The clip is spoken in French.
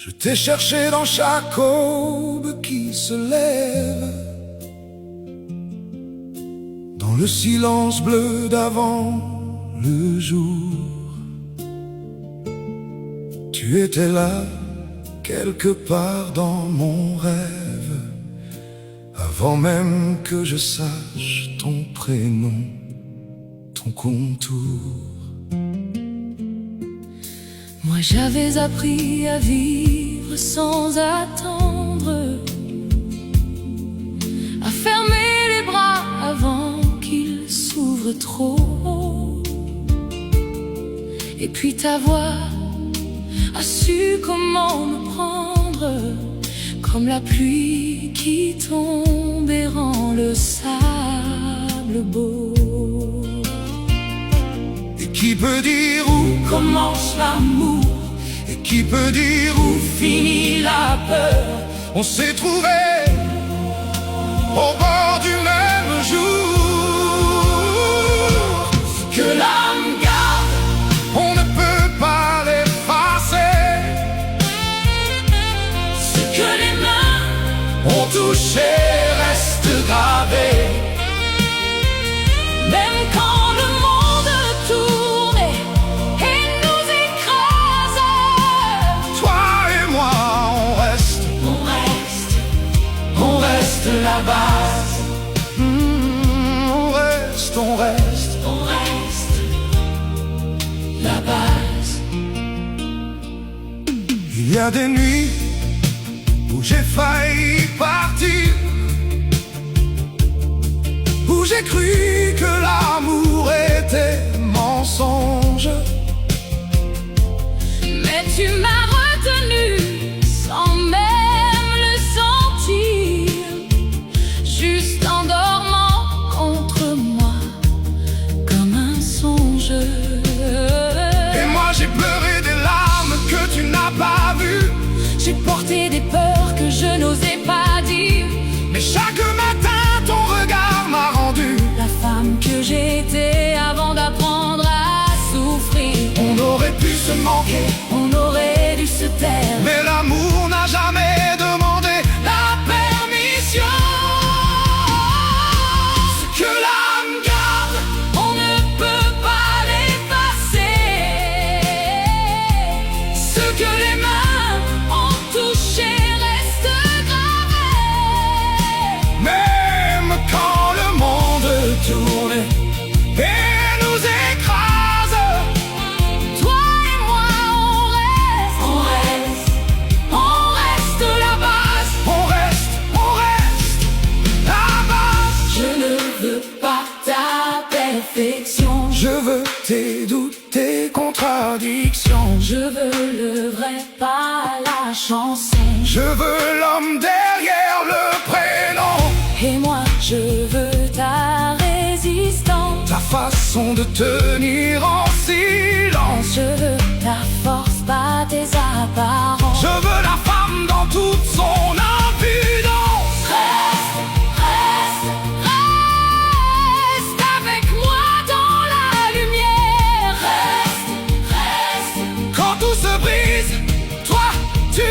Je t'ai cherché dans chaque aube qui se lève, dans le silence bleu d'avant le jour. Tu étais là, quelque part dans mon rêve, avant même que je sache ton prénom, ton contour. Moi j'avais appris à vivre sans attendre, à fermer les bras avant qu'ils s'ouvrent trop. Et puis ta voix a su comment me prendre, comme la pluie qui tombe et rend le sable beau. Et qui peut dire où commence l'amour, et qui peut dire où finit la peur? on s'est trouvés au bord du même jour. Que l'âme garde, On ne peut pas l'effacer. ce que les mains On touché reste gravé. même quand le monde tourne et nous écrase. Toi et moi, On reste la base. on reste On reste la base. Il y a des nuits où j'ai failli partir, où j'ai cru que l'amour était mensonge. Mais tu m'as retenu sans même le sentir, juste en dormant contre moi comme un songe. Et moi j'ai pleuré des larmes que tu n'as pas vues. J'ai porté des peurs que je n'osais pas dire, Mais chaque matin ton regard m'a rendu la femme que j'étais avant d'apprendre à souffrir. On aurait pu se manquer, On aurait dû se taire, mais l'amour n'a jamais demandé la permission. Ce que l'âme garde, on ne peut pas l'effacer. Ce que les mains ont touché reste gravé. même quand le monde tourne et nous écrase. Toi et moi, on reste la base. On reste la base. Je ne veux pas ta perfection, Je veux tes doutes, tes contradictions. je veux le vrai, pas la chanson. Je veux l'homme derrière le prénom. Et moi, je veux ta résistance. Ta façon de tenir en silence. Je veux ta force, pas tes apparences. Je veux la femme dans toute son impudence. Reste avec moi dans la lumière. Reste. Quand tout se brise, toi tu